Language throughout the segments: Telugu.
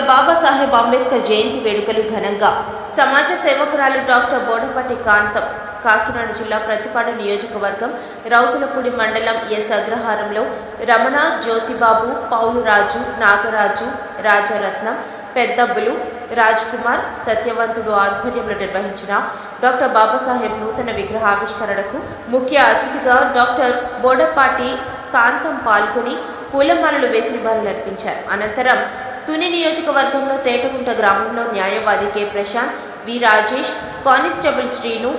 బాబాసాహెబ్ అంబేద్కర్ జయంతి వేడుకలు ఘనంగా సమాజ సేవకురాలు డాక్టర్ బోడపాటి కాంతం కాకినాడ జిల్లా ప్రతిపాడు నియోజకవర్గం రౌతులపూడి మండలం ఎస్ అగ్రహారంలో రమణ, జ్యోతిబాబు, పౌలురాజు, నాగరాజు, రాజరత్నం, పెద్దబ్బులు, రాజ్ కుమార్, సత్యవంతుడు ఆధ్వర్యంలో నిర్వహించిన డాక్టర్ బాబాసాహెబ్ నూతన విగ్రహావిష్కరణకు ముఖ్య అతిథిగా డాక్టర్ బోడపాటి కాంతం పాల్గొని పూలమాలలు వేసి నివాళులర్పించారు. అనంతరం తుని నియోజకవర్గంలో తేటగుంట గ్రామంలో న్యాయవాది కె ప్రశాంత్, వి రాజేష్, కానిస్టేబుల్ శ్రీను,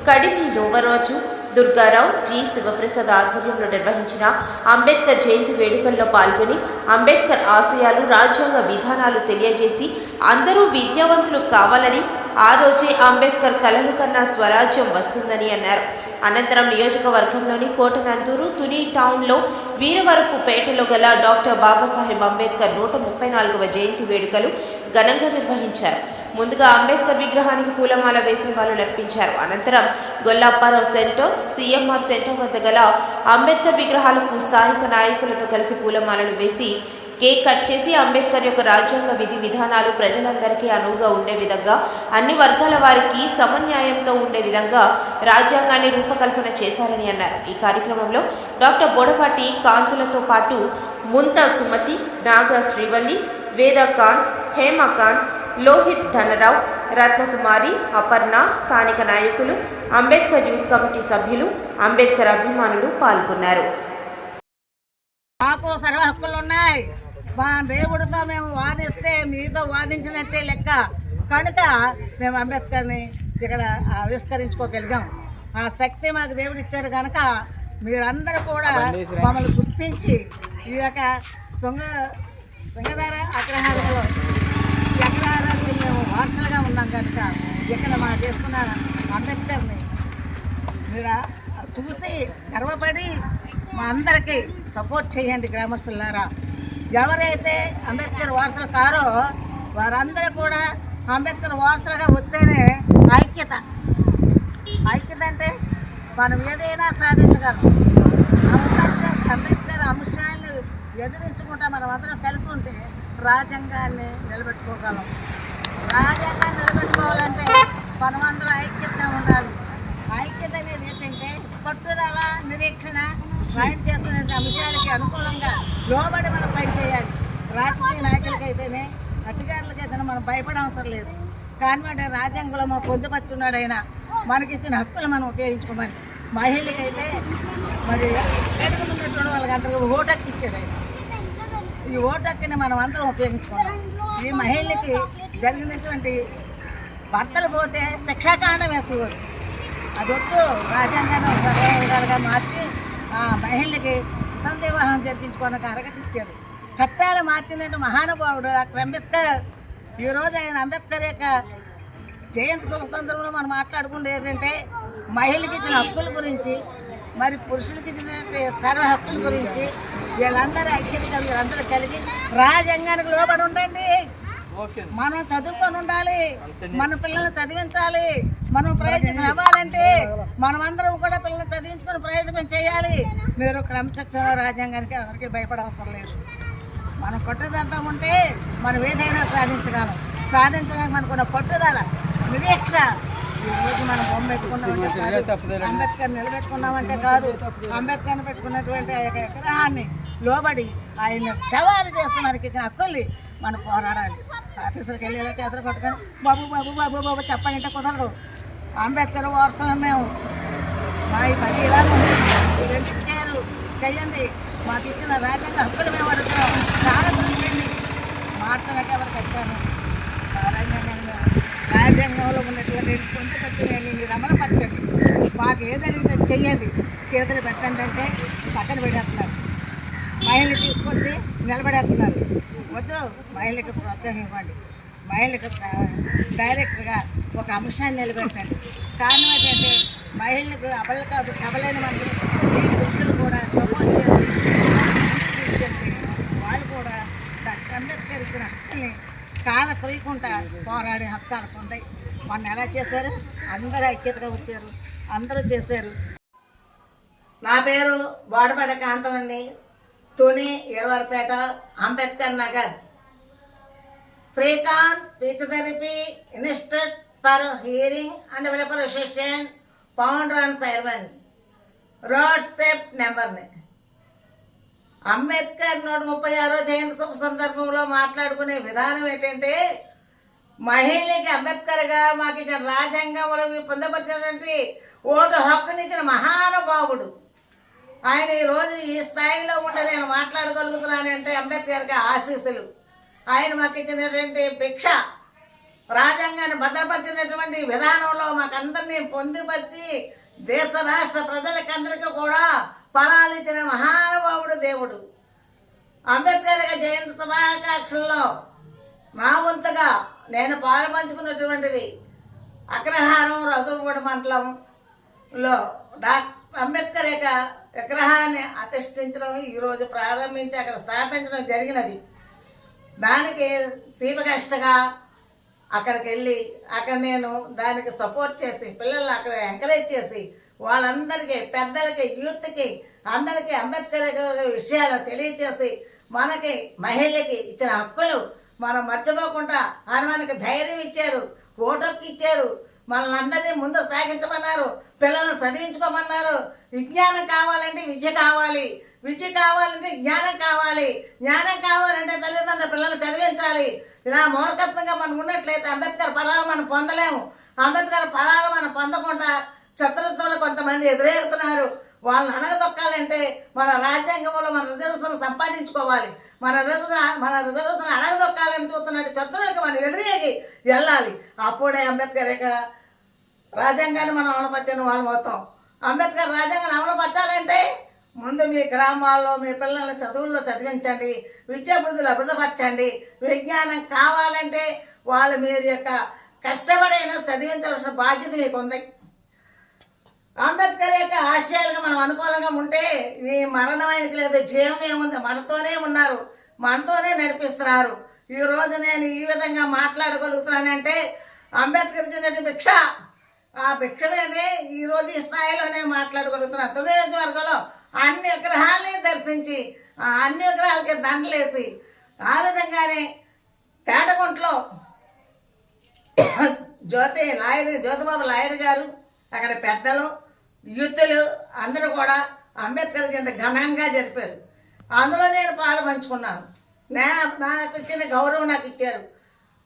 కడిమి నోవరాజు, దుర్గారావు, జి శివప్రసాద్ ఆధ్వర్యంలో నిర్వహించిన అంబేద్కర్ జయంతి వేడుకల్లో పాల్గొని అంబేద్కర్ ఆశయాలు, రాజ్యాంగ విధానాలు తెలియజేసి అందరూ విద్యావంతులు కావాలని, ఆ రోజే అంబేద్కర్ కలలు కన్నా స్వరాజ్యం వస్తుందని అన్నారు. అనంతరం నియోజకవర్గంలోని కోటనందూరు, తుని టౌన్లో వీరవరపుపేటలో గల డాక్టర్ బాబాసాహెబ్ అంబేద్కర్ 134వ జయంతి వేడుకలు ఘనంగా నిర్వహించారు. ముందుగా అంబేద్కర్ విగ్రహానికి పూలమాల వేసి నివాళులర్పించారు. అనంతరం గొల్లాప్పారావు సెంటర్, సిఎంఆర్ సెంటర్ వద్ద గల అంబేద్కర్ విగ్రహాలకు స్థానిక నాయకులతో కలిసి పూలమాలలు వేసి కేక్ కట్ చేసి అంబేద్కర్ యొక్క రాజ్యాంగ విధి విధానాలు ప్రజలందరికీ అనువుగా ఉండే విధంగా, అన్ని వర్గాల వారికి సమన్యాయంతో ఉండే విధంగా రాజ్యాంగాన్ని రూపకల్పన చేశారని అన్నారు. ఈ కార్యక్రమంలో డాక్టర్ బోడపాటి కాంతులతో పాటు ముంత సుమతి, నాగ శ్రీవల్లి, వేదకాంత్, హేమకాంత్, లోహిత్ ధనరావు, రత్నకుమారి, అపర్ణ, స్థానిక నాయకులు, అంబేద్కర్ యూత్ కమిటీ సభ్యులు, అంబేద్కర్ అభిమానులు పాల్గొన్నారు. మాకు సర్వ హక్కులు ఉన్నాయి. మా దేవుడితో మేము వాదిస్తే మీతో వాదించినట్టే లెక్క. కనుక మేము అంబేద్కర్ని ఇక్కడ ఆవిష్కరించుకోగలిగాం. ఆ శక్తి మాకు దేవుడు ఇచ్చాడు. కనుక మీరందరూ కూడా మమ్మల్ని గుర్తించి ఈ యొక్క సింగధార అగ్రహారంలో అగ్రహారానికి మేము వారసులుగా ఉన్నాం. కనుక ఇక్కడ మా చేసుకున్న అంబేద్కర్ని మీరు చూసి గర్వపడి మా అందరికీ సపోర్ట్ చేయండి. గ్రామస్తులారా, ఎవరైతే అంబేద్కర్ వారసులు కారో వారందరూ కూడా అంబేద్కర్ వారసులుగా వస్తేనే ఐక్యత అంటే మనం ఏదైనా సాధించగలం. అంబేద్కర్ అంశాలను ఎదిరించుకుంటా మనం అందరం కలిసి ఉంటే రాజ్యాంగాన్ని నిలబెట్టుకోగలం. రాజ్యాంగాన్ని నిలబెట్టుకోవాలంటే మనమందరం ఐక్యతగా ఉండాలి. ఐక్యత అనేది ఏంటంటే పట్టుదల, నిరీక్షణ, ఆయన చేస్తున్న అంశాలకి అనుకూలంగా లోబడి మనం పని చేయాలి. రాజకీయ నాయకులకైతేనే, అధికారులకైతేనే మనం భయపడే అవసరం లేదు. కానీ రాజ్యాంగంలో మా పొందుపరుచున్నాడు ఆయన. మనకిచ్చిన హక్కులు మనం ఉపయోగించుకోమని. మహిళలకైతే మరి పెరుగుతున్నటువంటి వాళ్ళకి అందరికీ ఓటు హక్కు ఇచ్చాడు ఆయన. ఈ ఓటు హక్కుని మనం అందరం ఉపయోగించుకున్నాం. ఈ మహిళలకి జరిగినటువంటి భర్తలు పోతే శిక్షాకాండం వేసేవారు. అదొద్దు, రాజ్యాంగాన్ని సర్వవిధాలుగా మార్చి ఆ మహిళలకి స్వతంత్ర వివాహం జరిపించుకోవడానికి అర్హత ఇచ్చారు. చట్టాలు మార్చినట్టు మహానుభావుడు డాక్టర్ అంబేద్కర్. ఈరోజు ఆయన అంబేద్కర్ యొక్క జయంతి శుభ సందర్భంలో మనం మాట్లాడుకుంటే ఏంటంటే మహిళలకు ఇచ్చిన హక్కుల గురించి, మరి పురుషులకి ఇచ్చినటువంటి సర్వ హక్కుల గురించి వీళ్ళందరూ ఐక్యతగా వీళ్ళందరూ కలిగి రాజ్యాంగానికి లోబడి ఉండండి. మనం చదువుకొని ఉండాలి, మన పిల్లల్ని చదివించాలి. మనం ప్రయోజనం అవ్వాలంటే మనమందరం కూడా పిల్లల్ని చదివించుకొని ప్రయోజనం చేయాలి. మీరు క్రమశిక్షణ రాజ్యాంగానికి ఎవరికి భయపడవసరం లేదు. మనం పట్టుదలతో ఉంటే మనం ఏదైనా సాధించగలం. సాధించడానికి మనకున్న పట్టుదల, నిరీక్ష. ఈరోజు మనం బొమ్మ పెట్టుకున్నామంటే అంబేద్కర్ నిలబెట్టుకున్నామంటే కాదు, అంబేద్కర్ని పెట్టుకున్నటువంటి ఆ యొక్క విగ్రహాన్ని లోబడి ఆయన సవాలు చేస్తూ మనకి ఇచ్చిన హక్కుల్ని మనం పోరాడాలి. ఆఫీసులకు వెళ్ళి చేతులు పట్టుకొని బాబు బాబు బాబు బాబు చెప్పాలంటే కుదరదు. అంబేద్కర్ వారసులం మేము. మా ఈ పని ఇలా ఎందుకు చేయరు? చెయ్యండి. మాకు ఇచ్చిన రాజ్యాంగ హక్కులు మేము అడుగుతున్నాం. చాలా చేయండి. మార్చడానికి ఎవరికి వచ్చాను. రాజ్యాంగంలో ఉన్నటువంటి పొందుకొచ్చిన మీరు అమలుపరచండి. మాకు ఏదైతే చెయ్యండి. చేతులు పెట్టండి అంటే పక్కన పెట్టేస్తున్నారు. మహిళలు తీసుకొచ్చి నిలబడేస్తున్నారు. వద్దు, మహిళలకు ప్రోత్సాహం ఇవ్వండి. మహిళలకు డైరెక్ట్గా ఒక అంశాన్ని నిలబెట్టండి. కారణం ఏంటంటే మహిళలకు అబలైన మంది ఈ పురుషులు కూడా సపోర్ట్ చేసి వాళ్ళు కూడా డాక్టర్ అంబేద్కర్ ఇచ్చిన హక్కుల్ని కాల ఫ్రీకుంటా పోరాడే హక్కు పొందాయి. మొన్న ఎలా చేశారు? అందరూ ఐక్యతగా వచ్చారు, అందరూ చేశారు. నా పేరు బోడపాటి కాంతం అండి. Tuni, Eravarapeta, Ambedkar Nagar. Srikanth speech therapy institute for hearing and welfare association founder and chairman. WhatsApp నెంబర్ని అంబేద్కర్ 136వ జయంతి శుభ సందర్భంలో మాట్లాడుకునే విధానం ఏంటంటే, మహిళకి అంబేద్కర్గా మాకు ఇచ్చిన రాజ్యాంగంలో పొందపరిచినటువంటి ఓటు హక్కునిచ్చిన మహానుభావుడు ఆయన. ఈరోజు ఈ స్థాయిలో ఉంటే నేను మాట్లాడగలుగుతున్నానంటే అంబేద్కర్కి ఆశీస్సులు. ఆయన మాకు ఇచ్చినటువంటి భిక్ష, రాజ్యాంగాన్ని భద్రపరిచినటువంటి విధానంలో మాకందరినీ పొందుపరిచి దేశ రాష్ట్ర ప్రజలకందరికీ కూడా ఫలాలు ఇచ్చిన మహానుభావుడు దేవుడు. అంబేద్కర్ జయంతి శుభాకాంక్షల్లో నా వంతుగా నేను పాల్పంచుకున్నటువంటిది అగ్రహారం రౌతులపూడి మండలంలో డాక్టర్ అంబేద్కర్ యొక్క విగ్రహాన్ని ప్రతిష్ఠించడం, ఈరోజు ప్రారంభించి అక్కడ స్థాపించడం జరిగినది. దానికి చీఫ్ అక్కడికి వెళ్ళి అక్కడ నేను దానికి సపోర్ట్ చేసి పిల్లల్ని అక్కడ ఎంకరేజ్ చేసి వాళ్ళందరికీ, పెద్దలకి, యూత్కి అందరికీ అంబేద్కర్ విషయాలు తెలియచేసి మనకి మహిళలకి ఇచ్చిన హక్కులు మనం మర్చిపోకుండా ఆయన మనకి ధైర్యం ఇచ్చాడు, ఓటొక్కి ఇచ్చాడు, మనల్ని అందరినీ ముందు సాగించమన్నారు, పిల్లల్ని చదివించుకోమన్నారు. విజ్ఞానం కావాలంటే విద్య కావాలి, విద్య కావాలంటే జ్ఞానం కావాలి, జ్ఞానం కావాలంటే తల్లిదండ్రుల పిల్లలు చదివించాలి. ఇలా మూర్ఖత్వంగా మనం ఉన్నట్లయితే అంబేద్కర్ ఫలాలు మనం పొందలేము. అంబేద్కర్ ఫలాలు మనం పొందకుండా చతురస్సులు కొంతమంది ఎదురేగుతున్నారు. వాళ్ళని అడగదొక్కాలంటే మన రాజ్యాంగంలో మన రిజర్వేషన్ సంపాదించుకోవాలి. మన రిజర్వేషన్ అడగదొక్కాలని చూస్తున్నట్టు చతురులకు మనం ఎదురేగి వెళ్ళాలి. అప్పుడే అంబేద్కర్ యొక్క రాజ్యాంగాన్ని మనం అమలుపరచని వాళ్ళం అవుతాం. అంబేద్కర్ రాజ్యాంగాన్ని అమలుపరచాలంటే ముందు మీ గ్రామాల్లో మీ పిల్లల్ని చదువుల్లో చదివించండి, విద్యా బుద్ధులు అభివృద్ధిపరచండి. విజ్ఞానం కావాలంటే వాళ్ళు మీరు యొక్క కష్టపడైనా చదివించవలసిన బాధ్యత మీకు ఉంది. అంబేద్కర్ యొక్క ఆశయాలుగా మనం అనుకూలంగా ఉంటే ఈ మరణం ఆయనకి లేదు, జీవం ఏముంది, మనతోనే ఉన్నారు, మనతోనే నడిపిస్తున్నారు. ఈరోజు నేను ఈ విధంగా మాట్లాడగలుగుతున్నానంటే అంబేద్కర్ ఇచ్చినటువంటి భిక్ష, ఆ భిక్ష మీదే ఈరోజు ఈ స్థాయిలోనే మాట్లాడగలుగుతున్నాను. తొలి నియోజకవర్గంలో అన్ని విగ్రహాలని దర్శించి అన్ని విగ్రహాలకి దండలేసి ఆ విధంగానే తేటగుంట్లో జ్యోతిబాబు లాయర్ గారు, అక్కడ పెద్దలు, యూత్లు అందరూ కూడా అంబేద్కర్ జయంతి ఘనంగా జరిపారు. అందులో నేను పాలు పంచుకున్నాను. నాకు ఇచ్చిన గౌరవం నాకు ఇచ్చారు.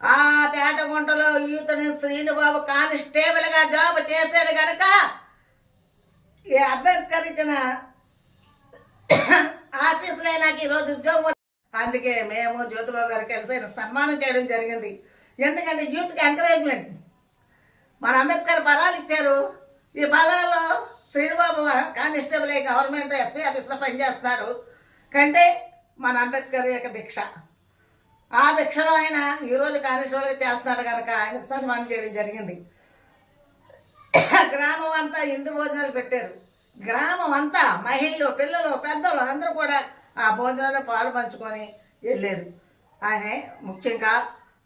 ఆ తేటగుంటలో యూత్ని శ్రీనుబాబు కానిస్టేబుల్గా జాబ్ చేశాడు కనుక ఈ అంబేద్కర్ ఇచ్చిన ఆశీస్సులే నాకు ఈరోజు ఉద్యోగం. అందుకే మేము జ్యోతిబాబు గారు కలిసి సన్మానం చేయడం జరిగింది. ఎందుకంటే యూత్కి ఎంకరేజ్మెంట్. మన అంబేద్కర్ ఫలాలు ఇచ్చారు. ఈ ఫలాల్లో శ్రీనుబాబు కానిస్టేబుల్ గవర్నమెంట్ ఎస్పీ ఆఫీస్లో పనిచేస్తున్నాడు కంటే మన అంబేద్కర్ యొక్క భిక్ష, ఆ భిక్షలో ఆయన ఈరోజు కానిస్టేబుల్గా చేస్తున్నాడు కనుక ఆయన సన్మానం చేయడం జరిగింది. గ్రామం అంతా హిందూ భోజనాలు పెట్టారు. గ్రామం అంతా మహిళలు, పిల్లలు, పెద్దలు అందరూ కూడా ఆ భోజనాల్లో పాలు పంచుకొని వెళ్ళారు. ఆయన ముఖ్యంగా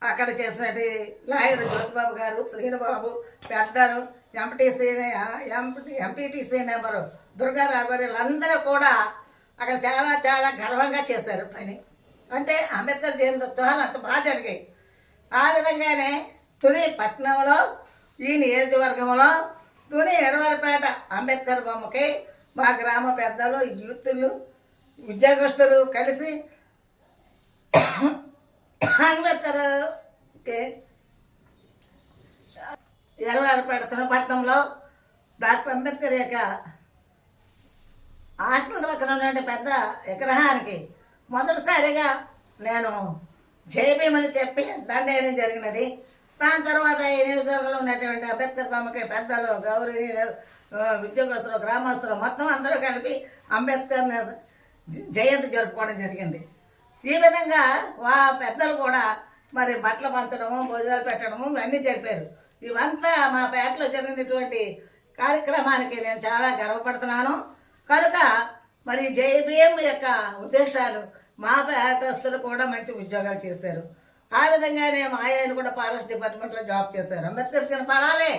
అక్కడ చేసినట్టు లాయర్ జ్యోతిబాబు గారు, శ్రీనుబాబు, పెద్దలు, ఎంపీటీసీ నెంబరు దుర్గారావు గారు, వీళ్ళందరూ కూడా అక్కడ చాలా చాలా గర్వంగా చేశారు పని. అంటే అంబేద్కర్ జయంతి ఉత్సవాలు అంత బాగా జరిగాయి. ఆ విధంగానే తుని పట్టణంలో ఈ నియోజకవర్గంలో తుని ఎరవరపేట అంబేద్కర్ బొమ్మకి మా గ్రామ పెద్దలు, యూత్లు, ఉద్యోగస్తులు కలిసి అంబేద్కర్కి ఎరవరపేట తునిపట్నంలో డాక్టర్ అంబేద్కర్ యొక్క హాస్టల్ పక్కన ఉన్నటువంటి పెద్ద విగ్రహానికి మొదటిసారిగా నేను జయభీమని చెప్పి దండేయడం జరిగినది. దాని తర్వాత ఈ నియోజకవర్గంలో ఉన్నటువంటి అంబేద్కర్ బొమ్మకి పెద్దలు, గౌరవనీయులు, ఉద్యోగస్తులు, గ్రామస్తులు మొత్తం అందరూ కలిపి అంబేద్కర్ జయంతి జరుపుకోవడం జరిగింది. ఈ విధంగా పెద్దలు కూడా మరి బట్టలు పంచడము, భోజనాలు పెట్టడము ఇవన్నీ జరిపారు. ఇవంతా మా పేటలో జరిగినటువంటి కార్యక్రమానికి నేను చాలా గర్వపడుతున్నాను. కనుక మరి జేబీఎం యొక్క ఉద్దేశాలు మా పేటస్తులు కూడా మంచి ఉద్యోగాలు చేశారు. ఆ విధంగానే మా ఆయన కూడా ఫారెస్ట్ డిపార్ట్మెంట్లో జాబ్ చేశారు. అంబేద్కర్ ఇచ్చిన ఫలాలే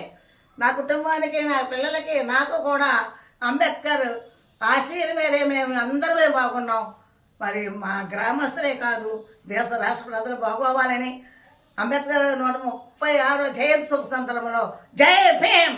నా కుటుంబానికి, నా పిల్లలకి, నాకు కూడా అంబేద్కర్ ఆశీర్వాదం మీదే మేము అందరమే బాగున్నాం. మరి మా గ్రామస్తులే కాదు, దేశ రాష్ట్ర ప్రజలు బాగోవాలని అంబేద్కర్ 136వ జయంతి శుభ సంవత్సరంలో జై భీమ్.